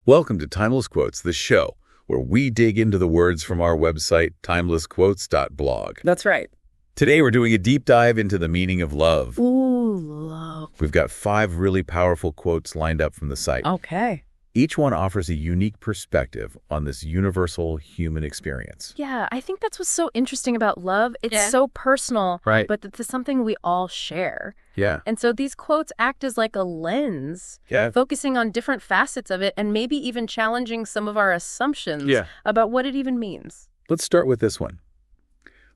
Welcome to Timeless Quotes, the show where we dig into the words from our website, timelessquotes.blog. That's right. Today we're doing a deep dive into the meaning of love. Ooh, love. We've got 5 really powerful quotes lined up from the site. Okay. Each one offers a unique perspective on this universal human experience. Yeah, I think that's what's so interesting about love. It's Yeah. so personal, Right. but it's something we all share. Yeah. And so these quotes act as like a lens, Yeah. focusing on different facets of it and maybe even challenging some of our assumptions Yeah. about what it even means. Let's start with this one.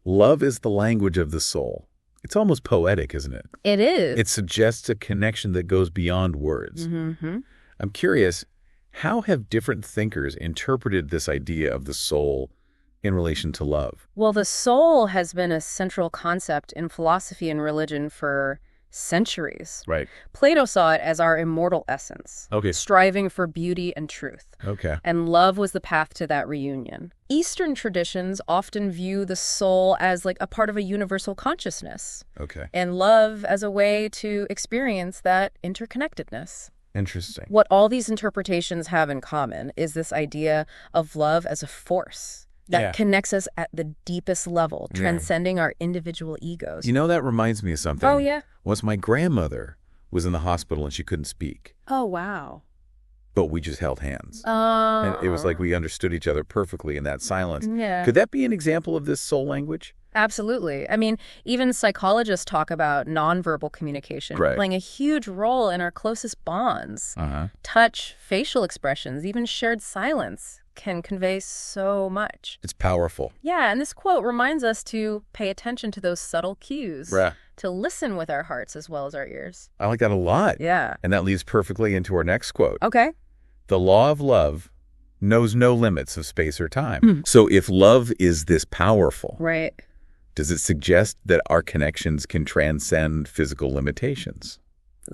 Love is the language of the soul. It's almost poetic, isn't it? It is. It suggests a connection that goes beyond words. Mm-hmm. I'm curious, how have different thinkers interpreted this idea of the soul in relation to love? Well, the soul has been a central concept in philosophy and religion for centuries. Right. Plato saw it as our immortal essence, Okay. striving for beauty and truth. Okay. And love was the path to that reunion. Eastern traditions often view the soul as like a part of a universal consciousness, Okay. and love as a way to experience that interconnectedness. Interesting. What all these interpretations have in common is this idea of love as a force that Yeah. connects us at the deepest level, Yeah. transcending our individual egos. You know, that reminds me of something. Oh, yeah? Once my grandmother was in the hospital and she couldn't speak, Oh, wow. but we just held hands. Oh. And it was like we understood each other perfectly in that silence. Yeah. Could that be an example of this soul language? Absolutely. I mean, even psychologists talk about nonverbal communication Right. playing a huge role in our closest bonds. Uh-huh. Touch, facial expressions, even shared silence can convey so much. It's powerful. Yeah, and this quote reminds us to pay attention to those subtle cues, Right. to listen with our hearts as well as our ears. I like that a lot. Yeah. And that leads perfectly into our next quote. Okay. The law of love knows no limits of space or time. So if love is this powerful, Right. does it suggest that our connections can transcend physical limitations?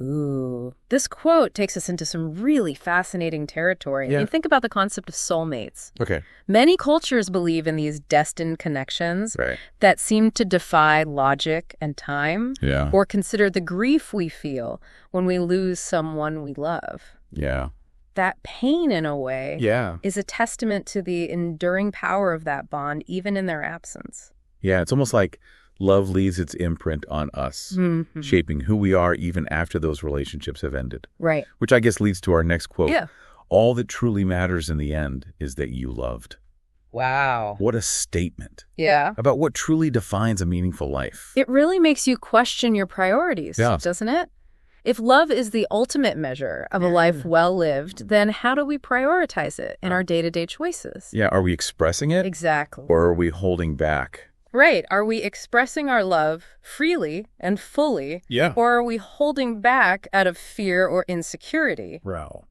Ooh. This quote takes us into some really fascinating territory. I Yeah. mean, think about the concept of soulmates. Okay. Many cultures believe in these destined connections Right. that seem to defy logic and time, Yeah. or consider the grief we feel when we lose someone we love. Yeah. That pain, in a way, Yeah. is a testament to the enduring power of that bond, even in their absence. Yeah. It's almost like love leaves its imprint on us, Mhm. shaping who we are even after those relationships have ended. Right. Which I guess leads to our next quote. Yeah. All that truly matters in the end is that you loved. Wow. What a statement Yeah. about what truly defines a meaningful life. It really makes you question your priorities, Yeah. doesn't it? If love is the ultimate measure of a life well lived, then how do we prioritize it in our day-to-day choices? Yeah. Are we expressing it Exactly. or are we holding back? Right. Are we expressing our love freely and fully, Yeah. or are we holding back out of fear or insecurity? Bro.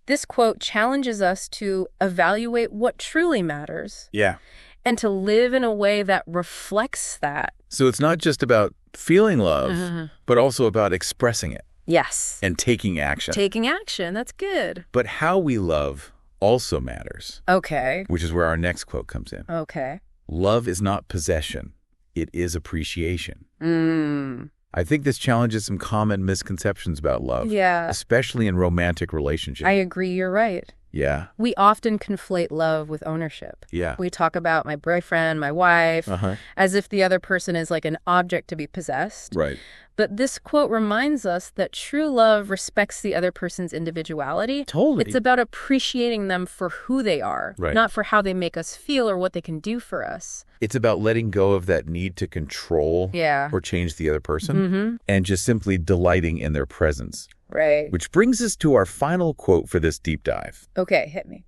This quote challenges us to evaluate what truly matters Yeah. and to live in a way that reflects that. So it's not just about feeling love, Uh-huh. but also about expressing it Yes. and taking action. Taking action. That's good. But how we love also matters, Okay. which is where our next quote comes in. Okay. Love is not possession. It is appreciation. Mm. I think this challenges some common misconceptions about love, Yeah. especially in romantic relationships. I agree. You're right. Yeah. We often conflate love with ownership. Yeah. We talk about my boyfriend, my wife, Uh-huh. as if the other person is like an object to be possessed. Right. But this quote reminds us that true love respects the other person's individuality. Totally. It's about appreciating them for who they are, Right. not for how they make us feel or what they can do for us. It's about letting go of that need to control Yeah. or change the other person Mm-hmm. and just simply delighting in their presence. Right. Which brings us to our final quote for this deep dive. Okay, hit me.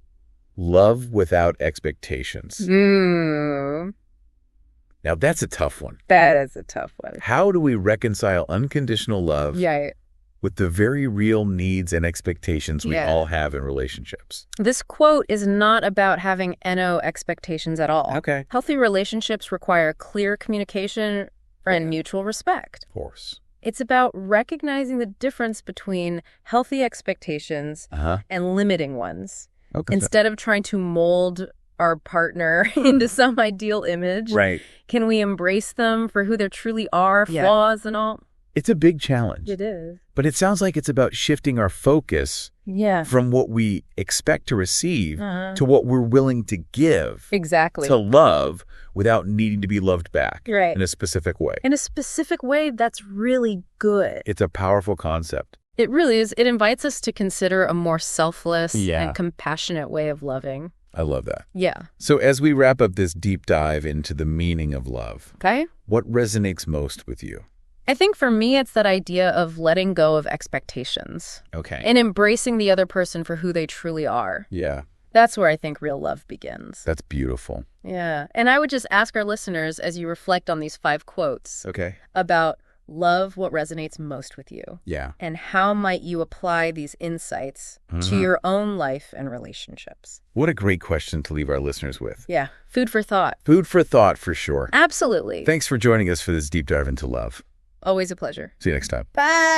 Love without expectations. Mm, Now, that's a tough one. that is a tough one. How do we reconcile unconditional love Yeah. with the very real needs and expectations we Yeah. all have in relationships? This quote is not about having NO expectations at all. Okay. Healthy relationships require clear communication and mutual respect. Of course. It's about recognizing the difference between healthy expectations Uh-huh. and limiting ones. Okay. Instead of trying to mold our partner into some ideal image, Right. can we embrace them for who they truly are, Yeah. flaws and all? It's a big challenge. It is. But it sounds like it's about shifting our focus Yeah. from what we expect to receive to what we're willing to give Exactly. to love without needing to be loved back Right. in a specific way. In a specific way that's really good. It's a powerful concept. It really is. It invites us to consider a more selfless Yeah. and compassionate way of loving. I love that. Yeah. So as we wrap up this deep dive into the meaning of love, Okay? what resonates most with you? I think for me, it's that idea of letting go of expectations Okay. and embracing the other person for who they truly are. Yeah, That's where I think real love begins. that's beautiful. Yeah. And I would just ask our listeners, as you reflect on these 5 quotes, Okay. about love, what resonates most with you, Yeah. and how might you apply these insights to your own life and relationships. What a great question to leave our listeners with. Yeah. Food for thought. Food for thought for sure. Absolutely. Thanks for joining us for this deep dive into love. Always a pleasure. See you next time. Bye.